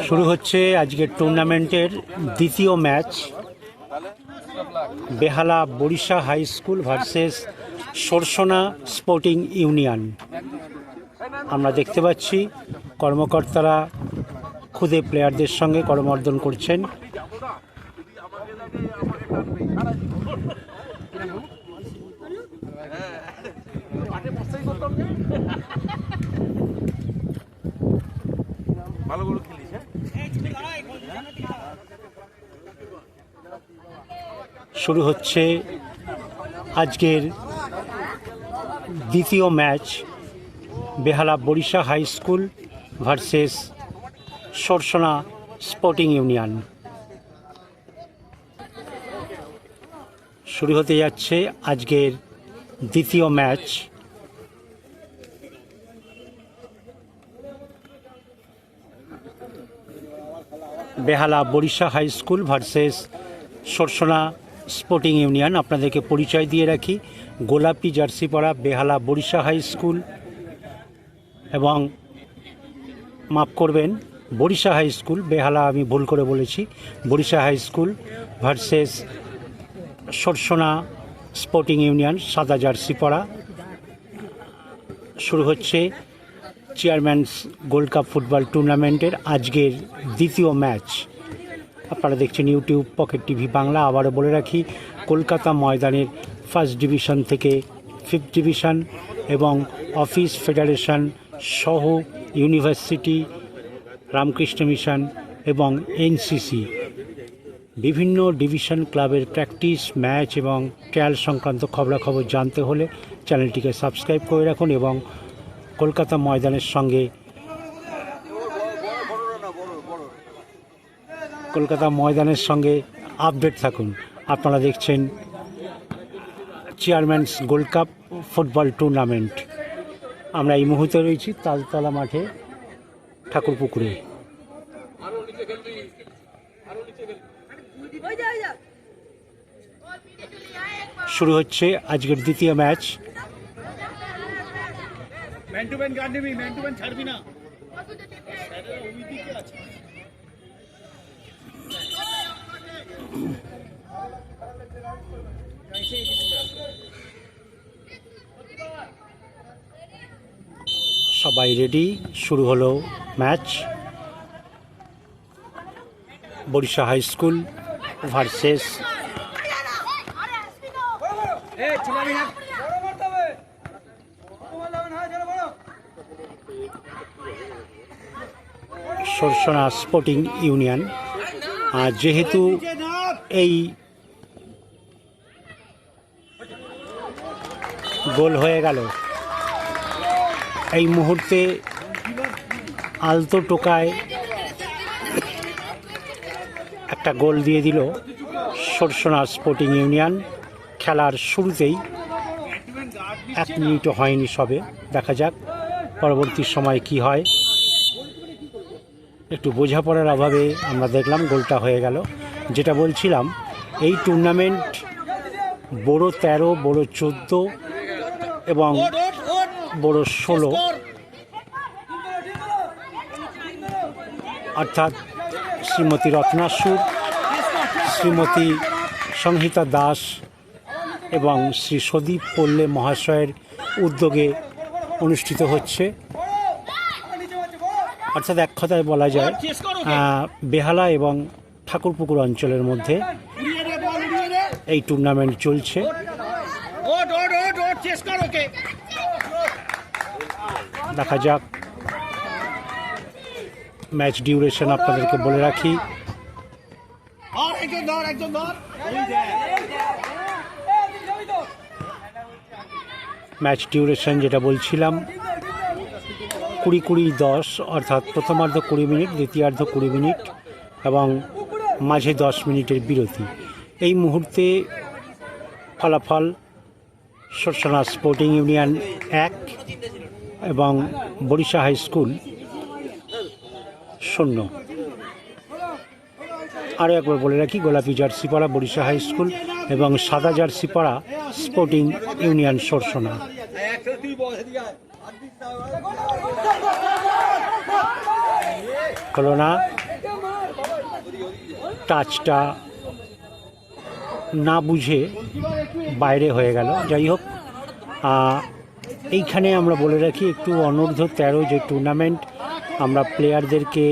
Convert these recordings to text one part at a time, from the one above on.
শুরু হচ্ছে আজকের টুর্নামেন্টের দ্বিতীয় match. Behala Barisha high school versus Sarsuna sporting union. আমরা দেখতে পাচ্ছি কর্মকর্তারা খুদে প্লেয়ারদের সঙ্গে করমর্দন করছেন। শুরু হচ্ছে আজকের দ্বিতীয় match, Behala Barisha high school versus Sarsuna sporting union. শুরু হতে যাচ্ছে আজকের দ্বিতীয় match. Behala Barisha high school versus Sarsuna sporting union. আপনাদেরকে পরিচয় দিয়ে রাখি, গোলাপি জার্সি পরা বেহালা বরিশা হাই স্কুল এবং মাফ করবেন বরিশা হাই স্কুল, বেহালা আমি ভুল করে বলেছি, Barisha high school versus Sarsuna sporting union, সাদা জার্সি পরা। শুরু হচ্ছে চেয়ারম্যানস গোল্ড কাপ ফুটবল টুর্নামেন্টের আজকের দ্বিতীয় ম্যাচ। আপনারা দেখছেন ইউটিউব পকেট টিভি বাংলা। আবারও বলে রাখি, কলকাতা ময়দানের ফার্স্ট ডিভিশন থেকে ফিফথ ডিভিশন এবং অফিস ফেডারেশন সহ ইউনিভার্সিটি, রামকৃষ্ণ মিশন এবং এনসিসি বিভিন্ন ডিভিশন ক্লাবের প্র্যাকটিস, ম্যাচ এবং ট্রায়াল সংক্রান্ত খবরাখবর জানতে হলে চ্যানেলটিকে সাবস্ক্রাইব করে রাখুন এবং কলকাতা ময়দানের সঙ্গে আপডেট থাকুন। আপনারা দেখছেন চেয়ারম্যানস গোল্ড কাপ ফুটবল টুর্নামেন্ট। আমরা এই মুহূর্তে রয়েছি তালতলা মাঠে, ঠাকুরপুকুরে। শুরু হচ্ছে আজকের দ্বিতীয় ম্যাচ। সবাই রেডি, শুরু হলো match. Barisha high school versus Sarsuna sporting union. যেহেতু এই গোল হয়ে গেল, এই মুহূর্তে আলতো টোকায় একটা গোল দিয়ে দিল সরসনা স্পোর্টিং ইউনিয়ন খেলার শুরুতেই। 1 মিনিটও হয়নি সবে, দেখা যাক পরবর্তী সময় কি হয়। একটু বোঝাপড়ার অভাবে আমরা দেখলাম গোলটা হয়ে গেল। যেটা বলছিলাম, এই টুর্নামেন্ট বড় 13, বড় 14 এবং বড় 16, অর্থাৎ শ্রীমতী রত্নাসুর, শ্রীমতী সংহিতা দাস এবং শ্রী সদীপ পল্লে মহাশয়ের উদ্যোগে অনুষ্ঠিত হচ্ছে। অর্থাৎ এক কথায় বলা যায় বেহালা এবং ঠাকুরপুকুর অঞ্চলের মধ্যে এই টুর্নামেন্ট চলছে। দেখা যাক, ম্যাচ ডিউরেশন আপনাদেরকে বলে রাখি। ম্যাচ ডিউরেশন যেটা বলছিলাম, 20-20-10, অর্থাৎ প্রথমার্ধ 20 মিনিট, দ্বিতীয়ার্ধ 20 মিনিট এবং মাঝে 10 মিনিটের বিরতি। এই মুহূর্তে ফলাফল সরসনা স্পোর্টিং ইউনিয়ন 1 এবং বরিশা হাই স্কুল 0। আরও একবার বলে রাখি, গোলাপি জার্সি পরা বরিশা হাই স্কুল এবং সাদা জার্সি পরা স্পোর্টিং ইউনিয়ন সরসনা। হলো না, টাচটা না বুঝে বাইরে হয়ে গেল। যাই হোক, এইখানে আমরা বলে রাখি একটু অনূর্ধ্ব 13 যে টুর্নামেন্ট, আমরা প্লেয়ারদেরকে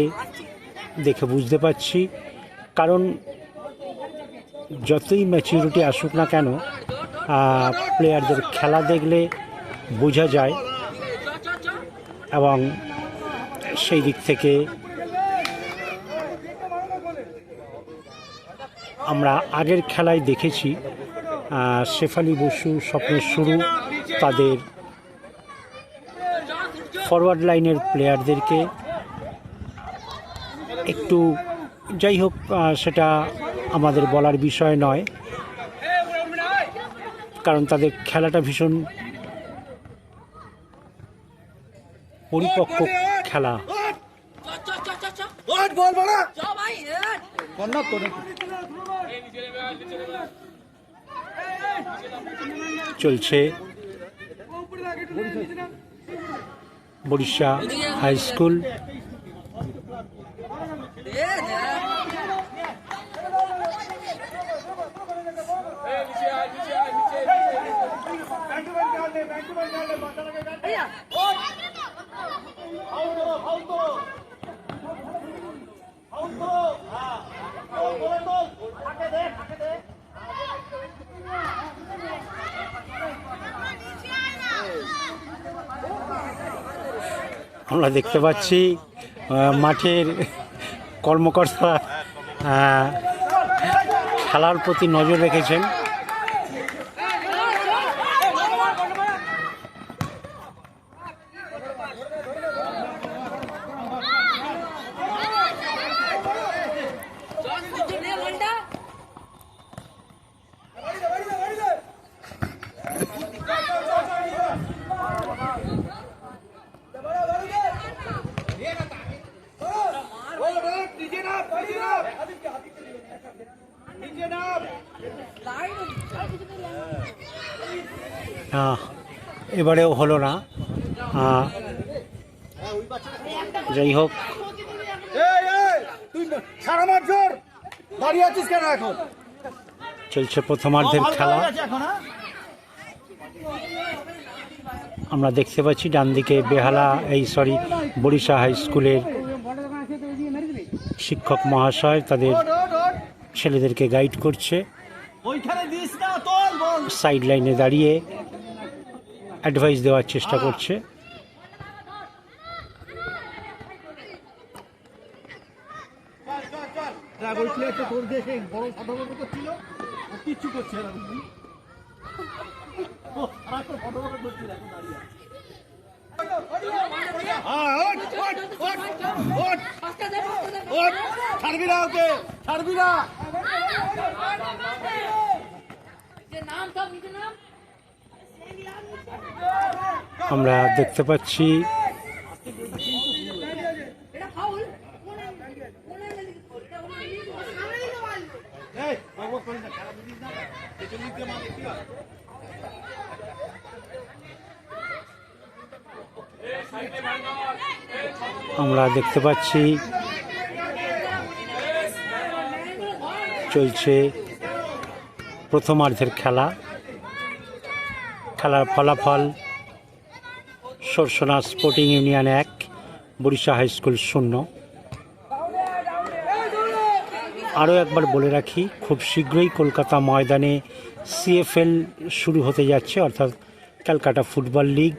দেখে বুঝতে পারছি, কারণ যতই ম্যাচিউরিটি আসুক না কেন প্লেয়ারদের খেলা দেখলে বোঝা যায়, এবং সেই দিক থেকে আমরা আগের খেলায় দেখেছি শেফালি বসু, স্বপ্নের শুরু তাদের ফরওয়ার্ড লাইনের প্লেয়ারদেরকে একটু, যাই হোক সেটা আমাদের বলার বিষয় নয়, কারণ তাদের খেলাটা ভীষণ পরিপক্ক খেলা। চলছে বরিশা হাই স্কুল। আমরা দেখতে পাচ্ছি মাঠের কর্মকর্তা খেলার প্রতি নজর রেখেছেন। এবারেও হলো না। যাই হোক, চলছে প্রথমার্ধের খেলা। আমরা দেখতে পাচ্ছি ডান দিকে বরিশা হাই স্কুলের শিক্ষক মহাশয় তাদের ছেলেদেরকে গাইড করছে, সাইড লাইনে দাঁড়িয়ে অ্যাডভাইস দেওয়ার চেষ্টা করছে। আমরা দেখতে পাচ্ছি চলছে প্রথমার্ধের খেলা। খেলার ফলাফল Sarsuna sporting union 1, Barisha high school 0। আরও একবার বলে রাখি, খুব শীঘ্রই কলকাতা ময়দানে CFL শুরু হতে যাচ্ছে, অর্থাৎ ক্যালকাটা ফুটবল লিগ।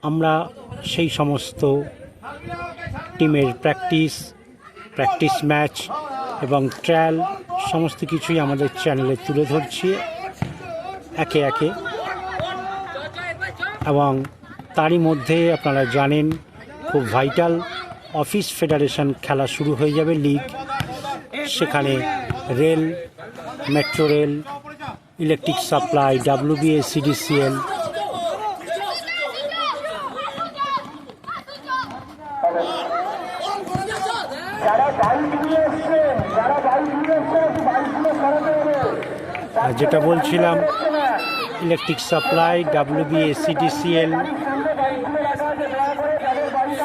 আমরা সেই সমস্ত টিমের প্র্যাকটিস ম্যাচ এবং ট্রায়াল সমস্ত কিছুই আমাদের চ্যানেলে তুলে ধরছি একে একে, এবং তারই মধ্যে আপনারা জানেন খুব ভাইটাল অফিস ফেডারেশন খেলা শুরু হয়ে যাবে, লিগ। সেখানে rail, metro rail, electric supply, WBA, CDCL যেটা বলছিলাম, electric supply, WBA, CDCL,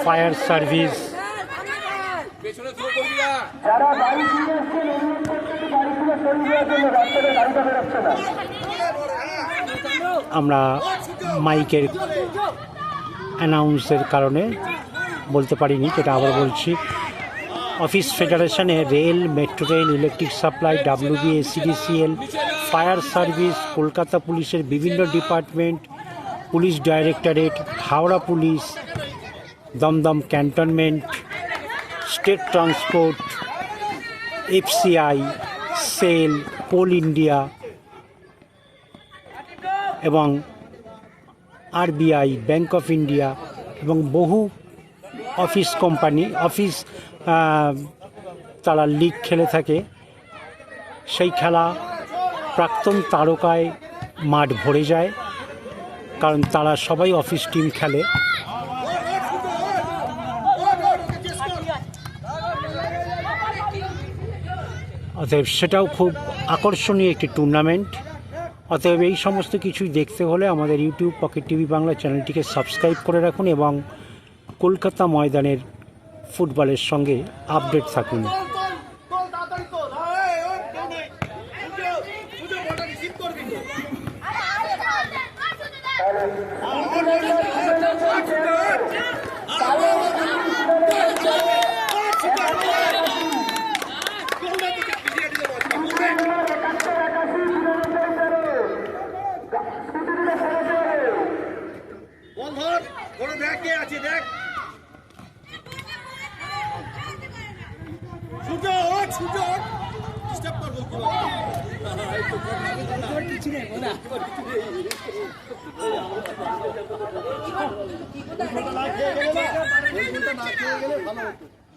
fire service, পেছনে থ্রো করবি না। যারা বাড়ি ফিরে এসছেন অনুরোধ করছি একটু বাড়ি ফিরে সরিয়ে দেওয়ার জন্য, রাস্তাতে গাড়িটা বেরোচ্ছে না। আমরা মাইকের অ্যানাউন্সের কারণে বলতে পারিনি, যেটা আবার বলছি। অফিস ফেডারেশনে rail, metro train, electric supply, WB, ACDCL, fire service, Kolkata পুলিশের বিভিন্ন department, police directorate, Howrah police, Dumdum cantonment, state transport, FCI, SAIL, Coal India এবং আরবিআই, ব্যাংক অফ ইন্ডিয়া এবং বহু অফিস তারা লিগ খেলে থাকে। সেই খেলা প্রাক্তন তারকায় মাঠ ভরে যায়, কারণ তারা সবাই অফিস টিম খেলে। অতএব সেটাও খুব আকর্ষণীয় একটি টুর্নামেন্ট। অতএব এই সমস্ত কিছুই দেখতে হলে আমাদের ইউটিউব পকেট টিভি বাংলা চ্যানেলটিকে সাবস্ক্রাইব করে রাখুন এবং কলকাতা ময়দানের ফুটবলের সঙ্গে আপডেট থাকুন।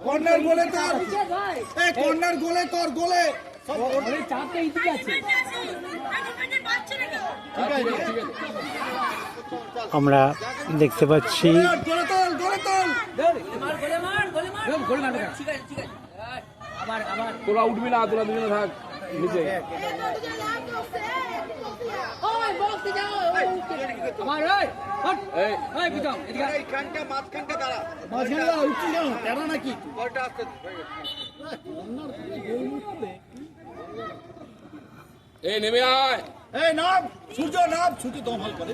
কর্নার গোলে কর, এই কর্নার গোলে কর, গোলে চাপটা এইদিকে আছে। আমরা দেখতে পাচ্ছি তোরা উঠবি না, তোরা দুজনে থাক নিচে। এই নেমে আয়, এই নাম সূর্য, নাম ছুটি দমহাল করে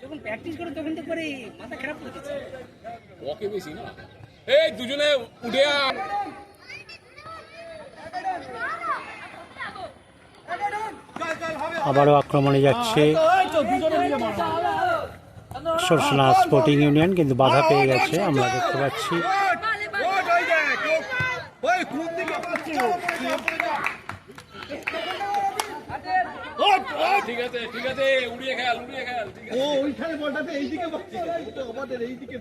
যখন প্র্যাকটিস করে তখন তো করে মাথা খারাপ করে দিচ্ছে। ওকে বেশি না। এই দুজনে উঠে আয়। আবারও আক্রমণে যাচ্ছে সরসনা স্পোর্টিং ইউনিয়ন, কিন্তু বাধা পেয়ে গেছে আমরা দেখতে পাচ্ছি। ঠিক আছে, ঠিক আছে, উড়িয়ে খেল, উড়িয়ে খেল। ও ওইখানে বলটাতে এইদিকে পাচ্ছি, ওটা আমাদের এইদিকে।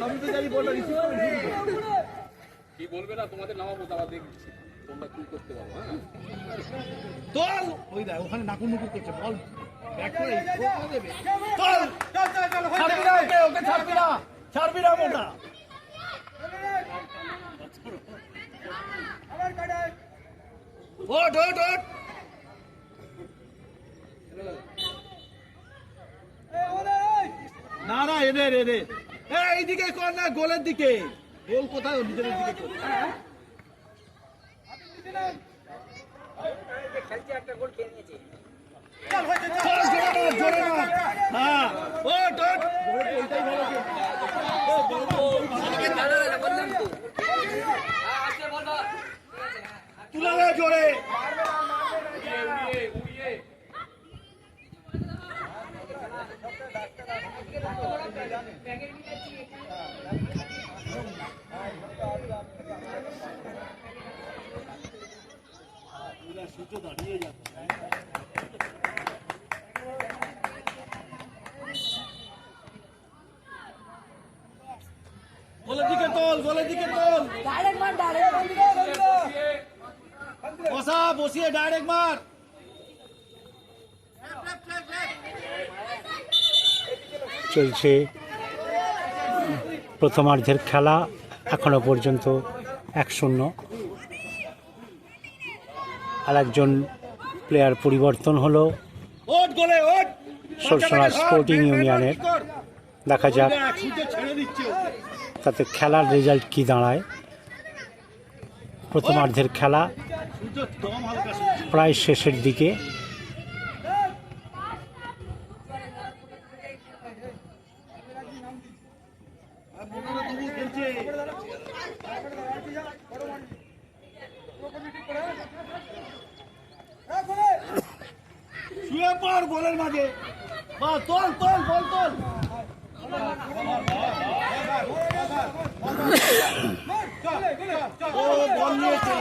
আমি তো জানি বলটা রিসিভ করে কি বলবে না, তোমাদের নামাবো, তারা দেখছি তোমরা কি করতে পারো। হ্যাঁ, তোল ওই দেখ ওখানে নাকুর নুকুর করছে, বল ব্যাক করে দেবে। চল চল চল চল, ছাড়বি না ওকে, ওকে ছাড়বি না, ছাড়বি না মোটা। ওট ওট ওট, না না এদের এদের এইদিকে কর না, গোলের দিকে। গোল কোথায়? নিজের দিকে কর। খেলছে একটা গোল খেয়ে নিয়েছে। জোরে না, হ্যাঁ ওট ওট, ওইটাই ভালো। তুলে দে জোরে। উড়িয়ে উড়িয়ে গোলের দিকে তোল, গোলের দিকে তোল। বসা, বসিয়ে ডাইরেক্ট মার। চলছে প্রথমার্ধের খেলা, এখনো পর্যন্ত 1-0। আর একজন প্লেয়ার পরিবর্তন হলো। ওট গোলে ওট। সরসনা স্পোর্টিং ইউনিয়নের। দেখা যাক ছেড়ে দিচ্ছে ওকে। তাতে খেলার রেজাল্ট কি দাঁড়ায়। প্রথমার্ধের খেলা সূর্য দম হালকা সূর্য। প্রায় শেষের দিকে। আর মোটামুটি তবু খেলছে। শুয়ে পড় বলের মাঝে। বা তোল তোল বল তোল। ও বল নিয়েছে।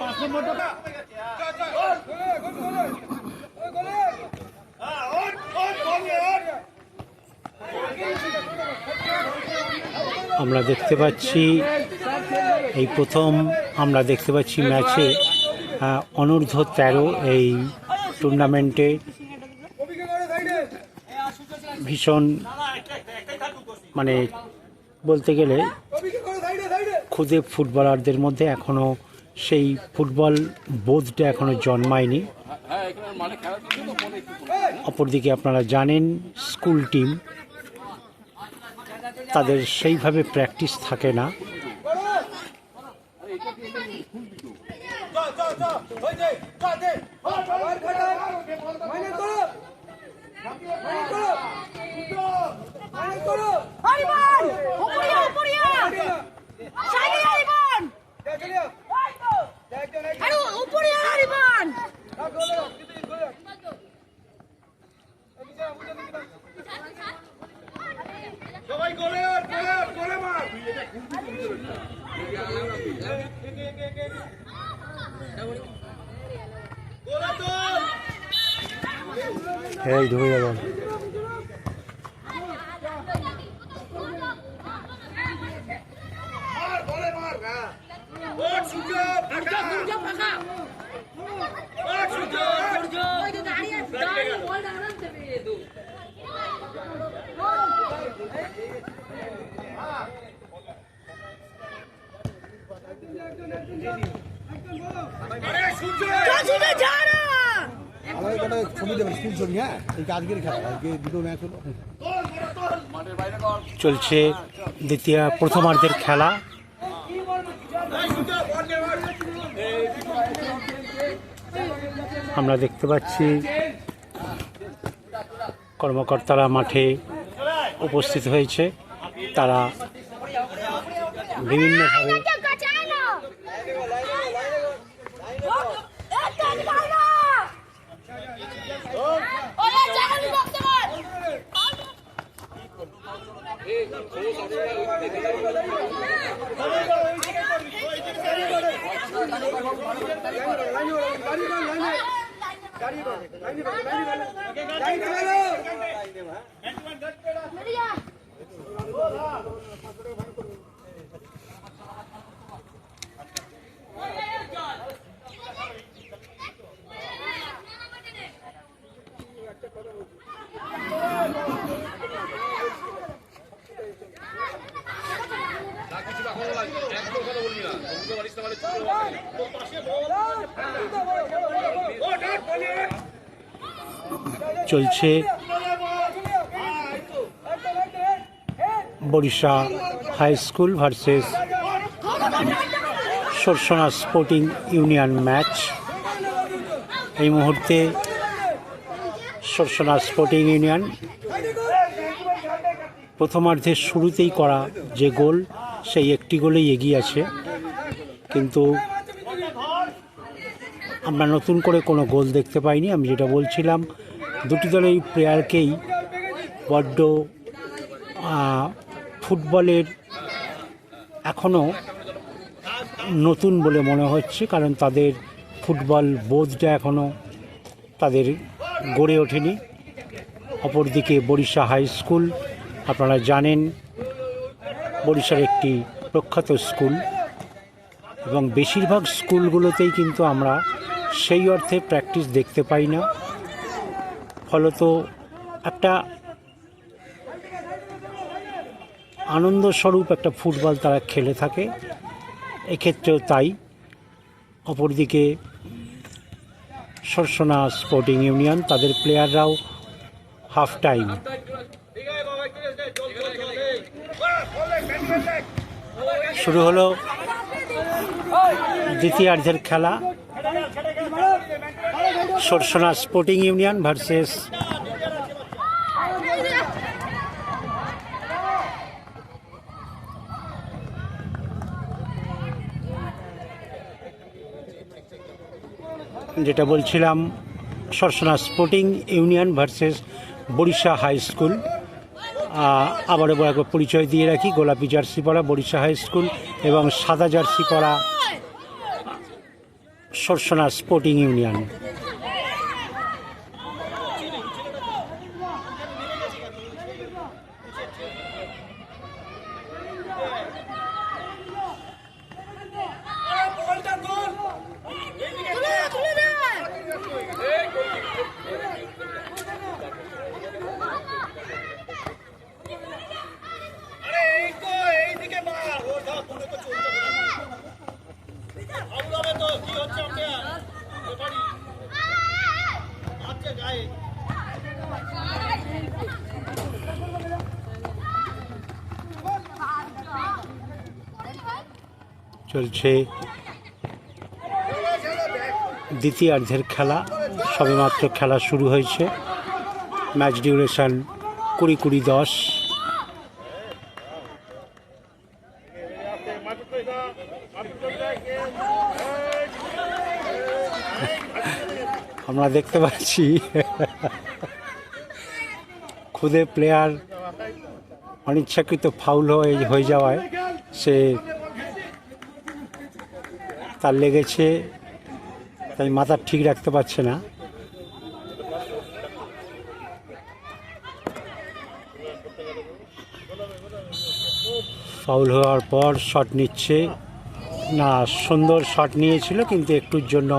5 নম্বর টাকা। আমরা দেখতে পাচ্ছি এই প্রথম আমরা দেখতে পাচ্ছি ম্যাচে অনূর্ধ্ব 13 এই টুর্নামেন্টে ভীষণ মানে বলতে গেলে খুদে ফুটবলারদের মধ্যে এখনও সেই ফুটবল বোধটা এখনও জন্মায়নি। হ্যাঁ এখানে মানে খেলা দিচ্ছে তো মনে একটু অপরদিকে আপনারা জানেন স্কুল টিম তাদের সেইভাবে প্র্যাকটিস থাকে না। সবাই গোলে গোলে মার। গোলে তোল। এই ঢুকে যাবেন। মার গোলে মার। হ্যাঁ ওঠ সূর্য ফাঁকা। ওঠ সূর্য। আরে সূর্য। আমাদের একটা ছবি দেবেন স্কুল ছবি। হ্যাঁ এই আজকের খেলা আজকে দুটো ম্যাচ হলো। মাঠের বাইরে কর। চলছে প্রথমার্ধের খেলা। আমরা দেখতে পাচ্ছি কর্মকর্তারা মাঠে উপস্থিত হয়েছে। তারা বিভিন্নভাবে একদম কথা বলবি না। তুমি তো পারিস না মানে ছোট চলছে Barisha high school versus Sarsuna sporting union match. এই মুহূর্তে সরসনা স্পোর্টিং ইউনিয়ন প্রথমার্ধের শুরুতেই করা যে গোল সেই একটি গোলেই এগিয়ে আছে, কিন্তু আমরা নতুন করে কোনো গোল দেখতে পাইনি। আমি যেটা বলছিলাম, দুটি দলের প্লেয়ারকেই বড্ড ফুটবলের এখনও নতুন বলে মনে হচ্ছে, কারণ তাদের ফুটবল বোধটা এখনও তাদের গড়ে ওঠেনি। অপরদিকে বরিশা হাই স্কুল, আপনারা জানেন বরিশার একটি প্রখ্যাত স্কুল, এবং বেশিরভাগ স্কুলগুলোতেই কিন্তু আমরা সেই অর্থে প্র্যাকটিস দেখতে পাই না। ফলত একটা আনন্দস্বরূপ একটা ফুটবল তারা খেলে থাকে, এক্ষেত্রেও তাই। অপরদিকে সরসনা স্পোর্টিং ইউনিয়ন, তাদের প্লেয়াররাও হাফ টাইম। শুরু হলো দ্বিতীয়ার্ধের খেলা, সরসনা স্পোর্টিং ইউনিয়ন ভার্সেস যেটা বলছিলাম Sarsuna sporting union versus Barisha high school. আবারও একবার পরিচয় দিয়ে রাখি, গোলাপি জার্সি পরা বরিশা হাই স্কুল এবং সাদা জার্সি পরা সরসনা স্পোর্টিং ইউনিয়ন। চলছে দ্বিতীয়ার্ধের খেলা, সবেমাত্র খেলা শুরু হয়েছে। Match duration 20-10। আমরা দেখতে পাচ্ছি খুদে প্লেয়ার অনিচ্ছাকৃত ফাউল হয়ে যাওয়ায় সে তার লেগেছে, তাই মাথা ঠিক রাখতে পারছে না। ফাউল হওয়ার পর শট নিচ্ছে না, সুন্দর শট নিয়েছিল কিন্তু একটুর জন্য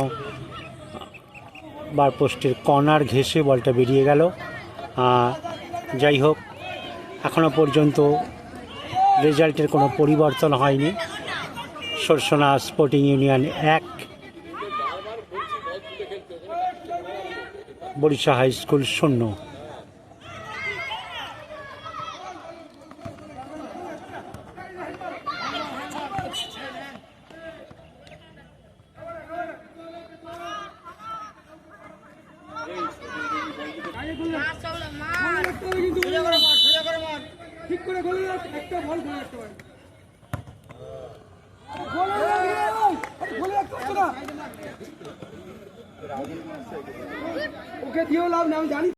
বার পোস্টের কর্নার ঘেঁষে বলটা বেরিয়ে গেল। যাই হোক, এখনো পর্যন্ত রেজাল্টের কোনো পরিবর্তন হয়নি। Sarsuna sporting union 1, Barisha high school 0। ওকে দিয়েও লাভ না, আমি জানি।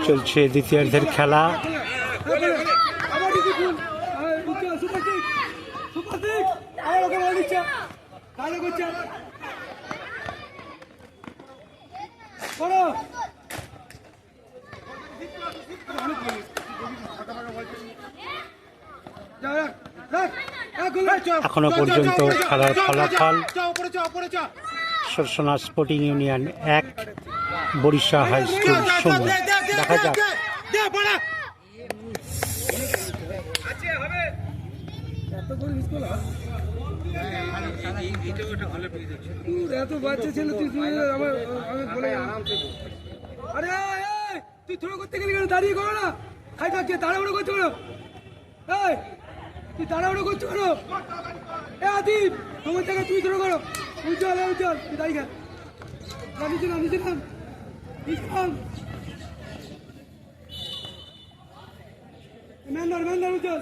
চলছে দ্বিতীয়ার্ধের খেলা। এখনো পর্যন্ত খেলার ফলাফল Sarsuna sporting union 1, Barisha high school 0। দেখা যাক। এত বাচ্চা ছেলে তুই আমার বলে আরে তুই থ্রো করতে গেলে কেন দাঁড়িয়ে করো না? খাই থাকছে, তাড়াহুড়ো করছো না, তুই তাড়াহুড়ো করছো কেন? এ আদিপ, তোমার জায়গায় তুমি থ্রো করো। উজ্জ্বল উজ্জ্বল, তুই দাঁড়িয়ে খা, নিচে নাম নিচে নাম ম্যান্ডার ম্যান্ডার উজ্জ্বল।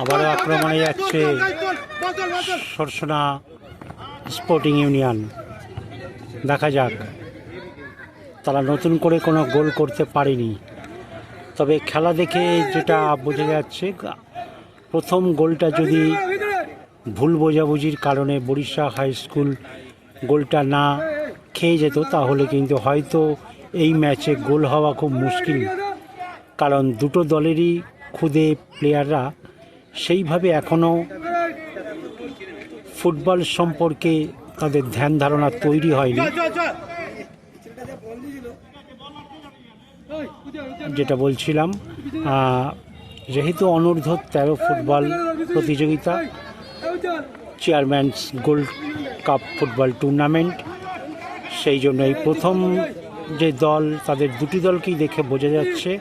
আবারও আক্রমণে যাচ্ছে সরসনা স্পোর্টিং ইউনিয়ন। দেখা যাক, তারা নতুন করে কোনো গোল করতে পারেনি, তবে খেলা দেখে যেটা বোঝা যাচ্ছে প্রথম গোলটা যদি ভুল বোঝাবুঝির কারণে বরিশা হাই স্কুল গোলটা না খেয়ে যেত তাহলে কিন্তু হয়তো এই ম্যাচে গোল হওয়া খুব মুশকিল, কারণ দুটো দলেরই খুদে প্লেয়াররা সেইভাবে এখনও ফুটবল সম্পর্কে তাদের ধ্যান ধারণা তৈরি হয়নি। যেটা বলছিলাম, যেহেতু অনূর্ধ্ব 13 ফুটবল প্রতিযোগিতা, চেয়ারম্যানস গোল্ড কাপ ফুটবল টুর্নামেন্ট, সেই জন্য এই প্রথম যে দল, তাদের দুটি দলকেই দেখে বোঝা যাচ্ছে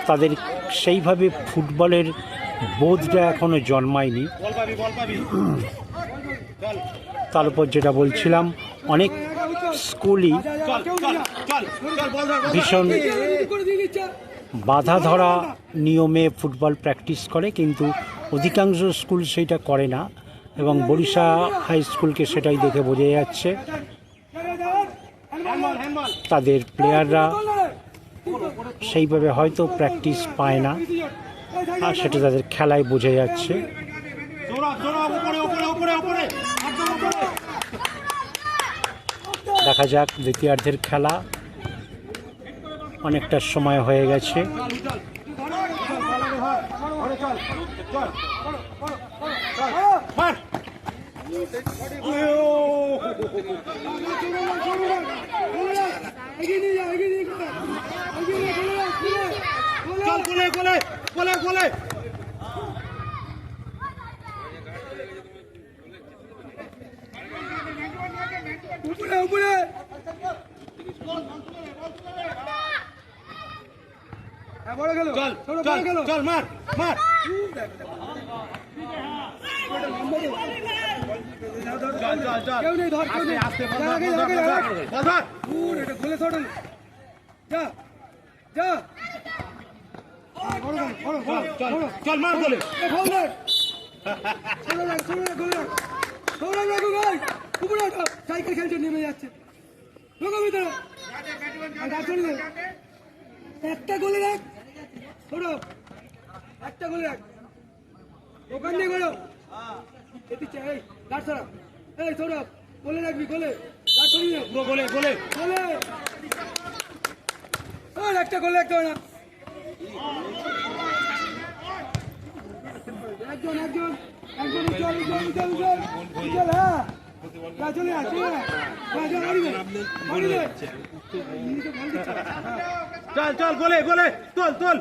তাদের সেইভাবে ফুটবলের বোধটা এখনও জন্মায়নি। তার উপর যেটা বলছিলাম, অনেক স্কুলই ভীষণ বাধা ধরা নিয়মে ফুটবল প্র্যাকটিস করে, কিন্তু অধিকাংশ স্কুল সেইটা করে না, এবং বরিশা হাই স্কুলকে সেটাই দেখে বোঝা যাচ্ছে তাদের প্লেয়াররা সেইভাবে হয়তো প্র্যাকটিস পায় না, আর সেটা তাদের খেলায় বোঝা যাচ্ছে। দেখা যাক দ্বিতীয়ার্ধের খেলা, অনেকটা সময় হয়ে গেছে। চল মার মার। কেউ নেই, ধর কেউ নেই। এটা খুলে ছড়ান, যা যা। চল মার বলে সাইকেল খেলছে, নেমে যাচ্ছে। একটা গোলে রাখ, সৌরভ একটা গোলে রাখ, ওখান দিয়ে করো। এই সৌরভ গোলে রাখবি, গোলে গোলে গোলে গোলে, একটা গোলে রাখতে হবে না। একজন একজন একজন উজ্জ্বল উজ্জ্বল উজ্জ্বল উজ্জ্বল উজ্জ্বল, হ্যাঁ চলে আয় চলে আয়, চল চল গোলে গোলে, তোল তোল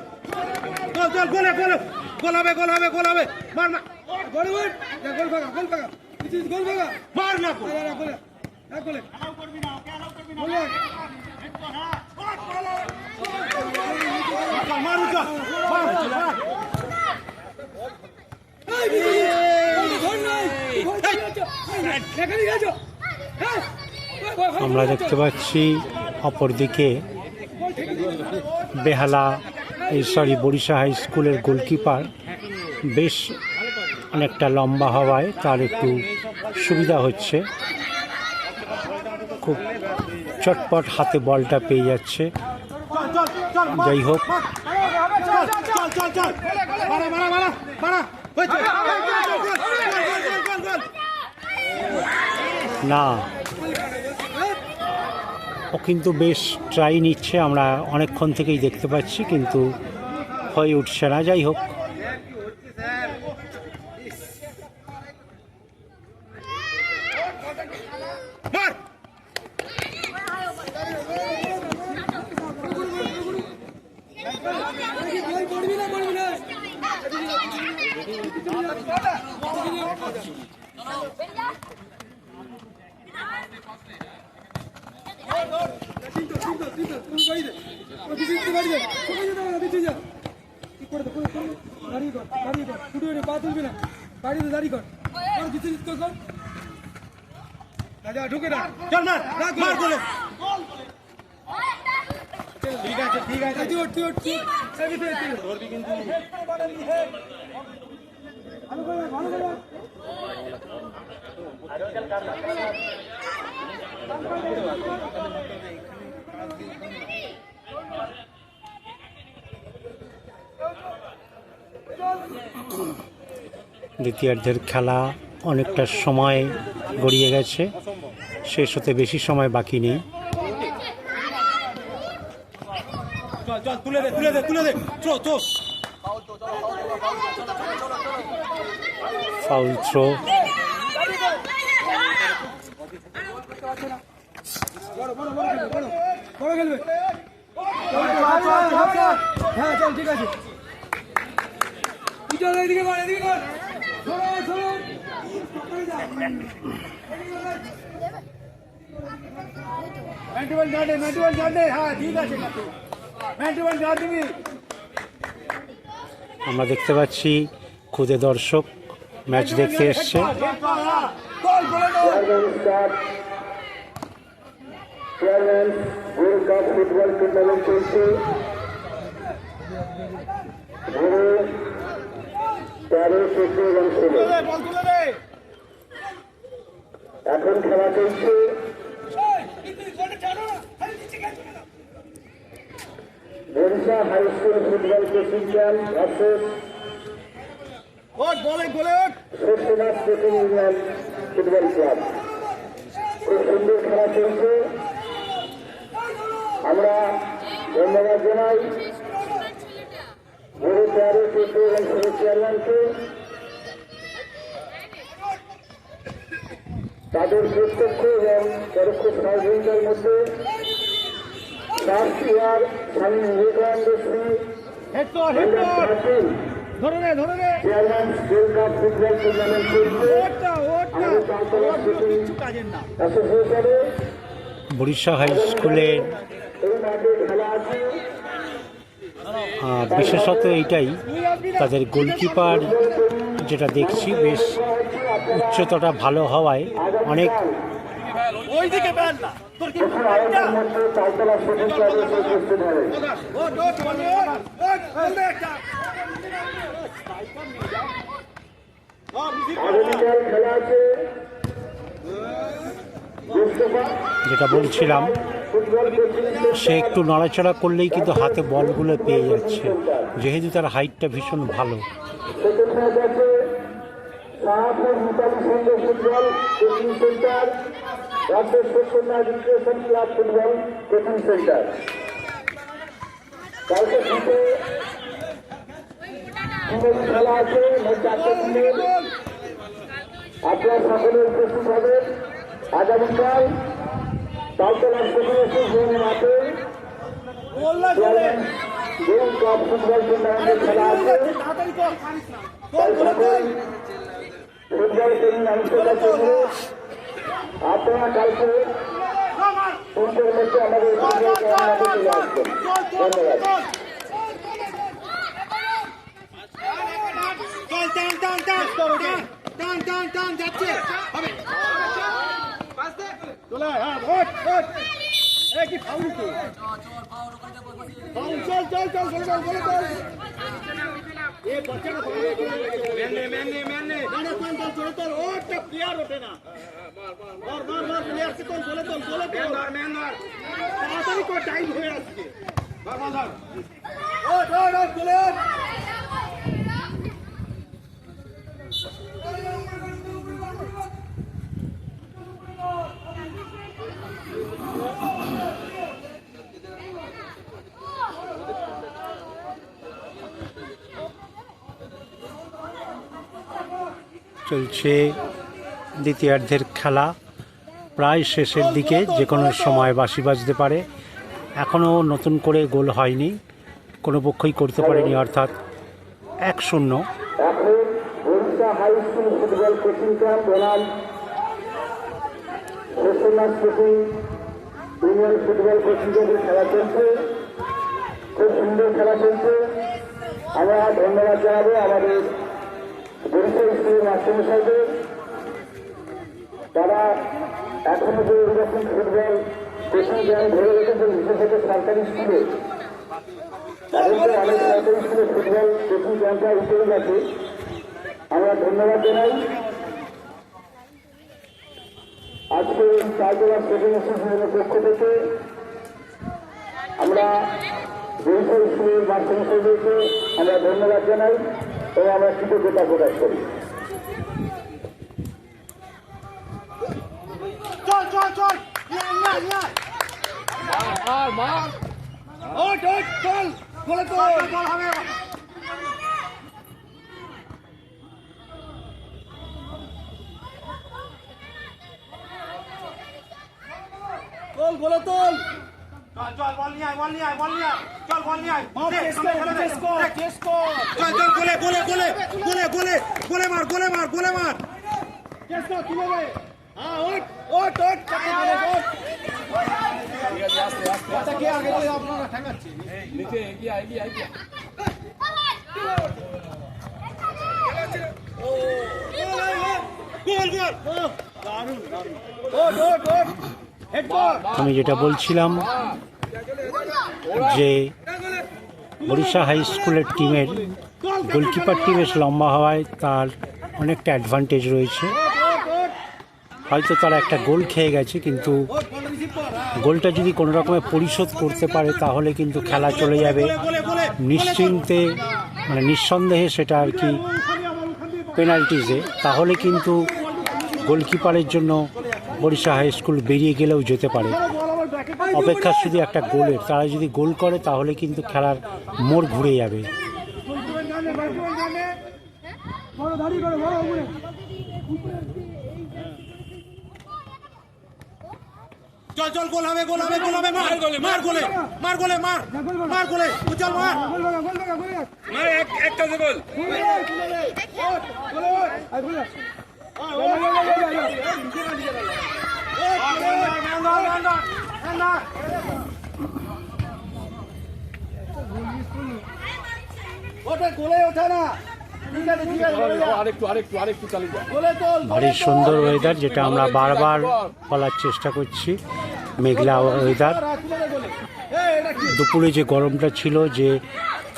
তোল তোল, গোলে গোলে, গোল হবে গোল হবে গোল হবে, মার মার গোল গোল ফাঁকা, গোল ফাঁকা, গোল ফাঁকা, মার না গোলে গোলে গোলে মার উঠা মার মার। আমরা দেখতে পাচ্ছি অপরদিকে বেহালা বরিশা হাই স্কুলের গোলকিপার বেশ অনেকটা লম্বা হওয়ায় তার একটু সুবিধা হচ্ছে, খুব চটপট হাতে বলটা পেয়ে যাচ্ছে। যাই হোক, না ও কিন্তু বেশ ট্রাই নিচ্ছে, আমরা অনেকক্ষণ থেকেই দেখতে পাচ্ছি, কিন্তু হয়ে উঠছে না। যাই হোক, ঢুকে না, চল মার মার গোলে। ঠিক আছে ঠিক আছে তুই ওঠ, তুই ওঠ, তুই ওঠ। সাইডে তুই ওঠ, তুই ওঠ। ধরবি কিন্তু ভালো করে, ভালো করে। দ্বিতীয়ার্ধের খেলা অনেকটা সময় গড়িয়ে গেছে, শেষ হতে বেশি সময় বাকি নেই। চল চল তুলে দে তুলে দে তুলে দে চো চো ফাউল থ্রো, বড় খেলবে। হ্যাঁ চল, ঠিক আছে। তুই চল, এদিকে কর, এদিকে কর। সরো, সরো। ম্যান্টুয়াল গার্ডে হ্যাঁ ঠিক আছে ম্যান্টুয়াল গার্ড দিবি আমরা দেখতে পাচ্ছি খুদে দর্শক ম্যাচ দেখতে এসছে। Chairman gold cup football tournament চলছে। 13, 14 এবং 16 এখন খেলা চলছে। Barisha high school football coaching camp versus Sheshnath coaching union football club. খুব সুন্দর খেলা চলছে। আমরা ধন্যবাদ জানাই বড় 13, 14 এবং 16 চেয়ারম্যানকে। তাদের প্রত্যক্ষ এবং পরোক্ষ সহযোগিতার মধ্যে রাষ্ট্রীয় Swami Vivekananda Shri chairman gold cup football tournament চলছে। আমাদের চালতলা শুটিং অ্যাসোসিয়েশনে বরিশা হাই স্কুলের এই মাঠে খেলা আছে। বিশেষত এইটাই, তাদের গোলকিপার যেটা দেখছি বেশ উচ্চতাটা ভালো হওয়ায় অনেক ওইদিকে বেল না তোর কি এখন আরেকটার মধ্যে চালতলা শুটিং ক্লাবে উপস্থিত হবে। আগামীকাল খেলা আছে মুস্তফা যেটা বলছিলাম, ফুটবল কোচিং সে একটু নড়াচড়া করলেই কিন্তু হাতে বলগুলো পেয়ে যাচ্ছে, যেহেতু তার হাইটটা ভীষণ ভালো। সেকেন্ড ম্যাচ আছে শাহপুর মিতালি সংঘ ফুটবল কোচিং সেন্টার রাজ্য Sukanya recreation club football coaching centre. কালকে শীতে খেলা আছে মোট 4টে টিমের। আপনারা সকলে উপস্থিত হবেন আগামীকাল তালতলা স্টেডিয়াম মাঠে গোল্ড কাপ ফুটবল টুর্নামেন্টের খেলা আছে। তাই সকল ফুটবল প্রেমী মানুষের জন্য আপনারা কালকে 3টের মধ্যে আমাদের মাঠে চলে আসবেন। ধন্যবাদ। টান যাচ্ছে হবে চলে হ্যাঁ ওঠ ওঠ এই কি ফাউল তো ফাউল চল চল চল চল চল চল এ বাচ্চা না मैंने गाना कौन चल चल चल ओठ तक प्लेयर ওঠে না मार प्लेयर से कौन चले चल मैन मार ताড়াতাড়ি কো টাইম হয়ে আসছে মার ওঠ চলে ওঠ চলছে দ্বিতীয়ার্ধের খেলা, প্রায় শেষের দিকে, যে কোনো সময় বাঁশি বাজতে পারে। এখনও নতুন করে গোল হয়নি, কোনো পক্ষই করতে পারেনি, অর্থাৎ 1-0। এখন Barisha high school football coaching camp বনাম Sheshnath coaching union football coaching ক্যাম্পের খেলা চলছে। খুব সুন্দর খেলা চলছে। আমরা ধন্যবাদ জানাবো আমাদের বরিশা স্কুলের মাস্টারমশাইদের। তারা এখনো যে এরকম ফুটবল কোচিং জ্ঞান ধরে রেখেছেন, বিশেষত সরকারি স্কুলে। অনেক সরকারি স্কুলে ফুটবল কোচিং জ্ঞানটা উঠে গেছে, আমরা ধন্যবাদ জানাই। আজকে চারজোড়া সেকেন্ড অ্যাসোসিয়েশনের পক্ষ থেকে আমরা বরিশাল স্কুলের মাস্টারমশাইদেরকে আমরা ধন্যবাদ জানাই এবং আমরা কৃতজ্ঞতা প্রকাশ করি। চল চল চল মার মার ওট ওট চল বলে তো বল হবে তোল বলে তোল চল চল বল নিয়ে আয় বল নিয়ে আয় বল নিয়ে আয় চল বল নিয়ে আয় চল চল গোলে গোলে গোলে গোলে গোলে গোলে মার গোলে মার গোলে মার চেষ্টা তুলে দে হ্যাঁ ওট ওট ওট চাপে গোলে ওট ঠিক আছে, আস্তে আস্তে এটা কে আগে বলে আপনারা ঠেকাচ্ছি নিচে এগিয়ে এগিয়ে এগিয়ে গোল গোল দারুণ দারুণ ওট ওট ওট হেড বল আমি যেটা বলছিলাম যে বরিশা হাই স্কুলের টিমের গোলকিপারটি বেশ লম্বা হওয়ায় তার অনেকটা অ্যাডভান্টেজ রয়েছে। হয়তো তারা একটা গোল খেয়ে গেছে, কিন্তু গোলটা যদি কোনো রকমে পরিশোধ করতে পারে তাহলে কিন্তু খেলা চলে যাবে নিশ্চিন্তে, মানে নিঃসন্দেহে সেটা আর কি পেনাল্টিজে। তাহলে কিন্তু গোলকিপারের জন্য বরিশা হাই স্কুল বেরিয়ে গেলেও যেতে পারে। অপেক্ষা শুধু একটা গোলের, তারা যদি গোল করে তাহলে কিন্তু খেলার মোড় ঘুরে যাবে। চল চল গোল হবে গোল হবে গোল হবে মার গোলে মার গোলে মার গোলে মার মার গোলে চল মার মার একটা গোল ওটা গোলে ওঠে না ঠিক আছে ঠিক আছে আরেকটু আরেকটু আরেকটু চালিয়ে যা গোলে তোল ভারী সুন্দর ওয়েদার, যেটা আমরা বারবার বলার চেষ্টা করছি। মেঘলা ওয়েদার, দুপুরে যে গরমটা ছিল, যে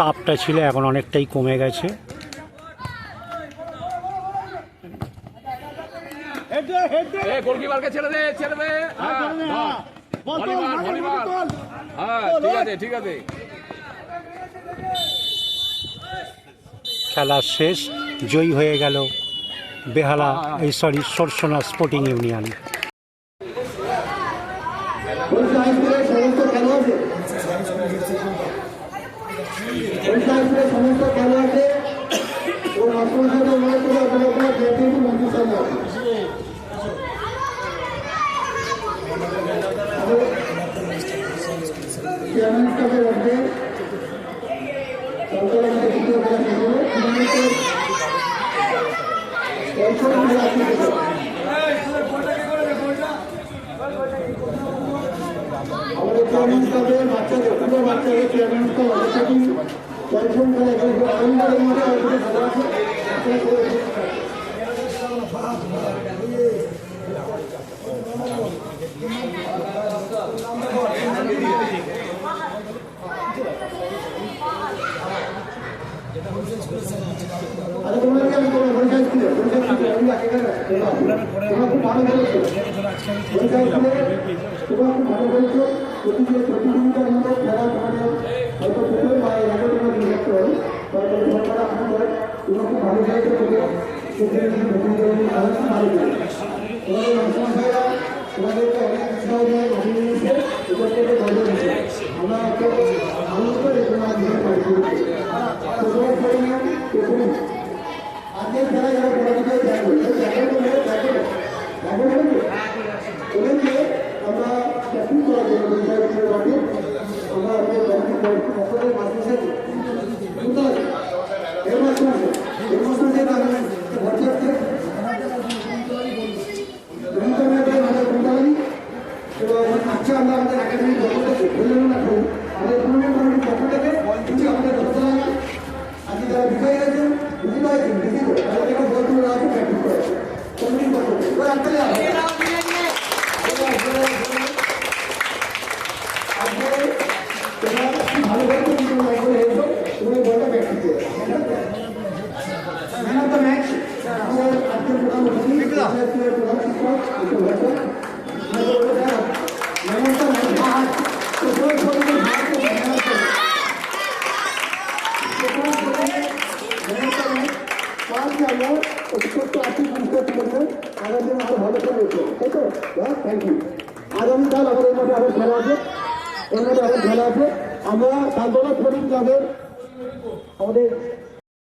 তাপটা ছিল, এখন অনেকটাই কমে গেছে। হেড দে হেড দে এ গোলকিপারকে ছেড়ে দে হ্যাঁ ভলি মার ভলি মার হ্যাঁ ঠিক আছে খেলা শেষ, জয়ী হয়ে গেল বেহালা সরসোনা স্পোর্টিং ইউনিয়ন। বরিশাল স্কুলের সমস্ত খেলোয়াড়দের ও মাস্টারমশাইদের অনুরোধ করে আপনারা বিএনপি মন্ত্রীর সামনে আসুন। চেয়ারম্যান স্টাফের মধ্যে সরকারের মধ্যে দ্বিতীয় খেলা শেষ হলো, আমাদের চেয়ারম্যান স্টাফের বাচ্চাদের পুরো বাচ্চাদের চেয়ারম্যান স্টাফ অবশ্যই পরিশ্রম করে আনন্দের মধ্যে খেলা আছে। আরে তোমাকে আমি তোমার বরিশাল স্কুলে আমি একেবারে তোমরা খুব ভালো খেলেছো, বরিশাল স্কুলে তোমরা খুব ভালো খেলেছো। প্রতিযোগিতার মধ্যে খেলা তোমাদের হয়তো পুকুর বা এলাকা তোমরা বিরক্ত হয়, তবে তোমরা তোমরা খুব ভালো খেলেছো। ভালো খেলেছো তোমাদের মাস্টারমশাইরা তোমাদেরকে অনেক উৎসাহ দেয়, অভিনন্দন এটার থেকে গর্ব দিচ্ছে। আমরা একটা আনন্দ করে তোমরা আজকের খেলা যারা পড়াশোনা দেখো ওদেরকে আমরা প্র্যাকটিস করার জন্য আমরা সকলের মাস্টারমশাই এর মাস্টারমশাই ভর্তি হচ্ছে আচ্ছা আমরা আমাদের একাডেমিক পক্ষ থেকে আমাদের পুরনো পক্ষ থেকে আমাদের দশতলা আজকে যারা বিজয়ী গেছেন বুঝতে পারছেন বেশি করে তাদের এখন বলতে আছে প্র্যাকটিস করে কমিটির পক্ষ থেকে আগামীকাল আমাদের মধ্যে আবার খেলা আছে, এর মধ্যে আবার খেলা আছে। আমরা সান্ত্বনা শ্রমিক ক্লাবের আমাদের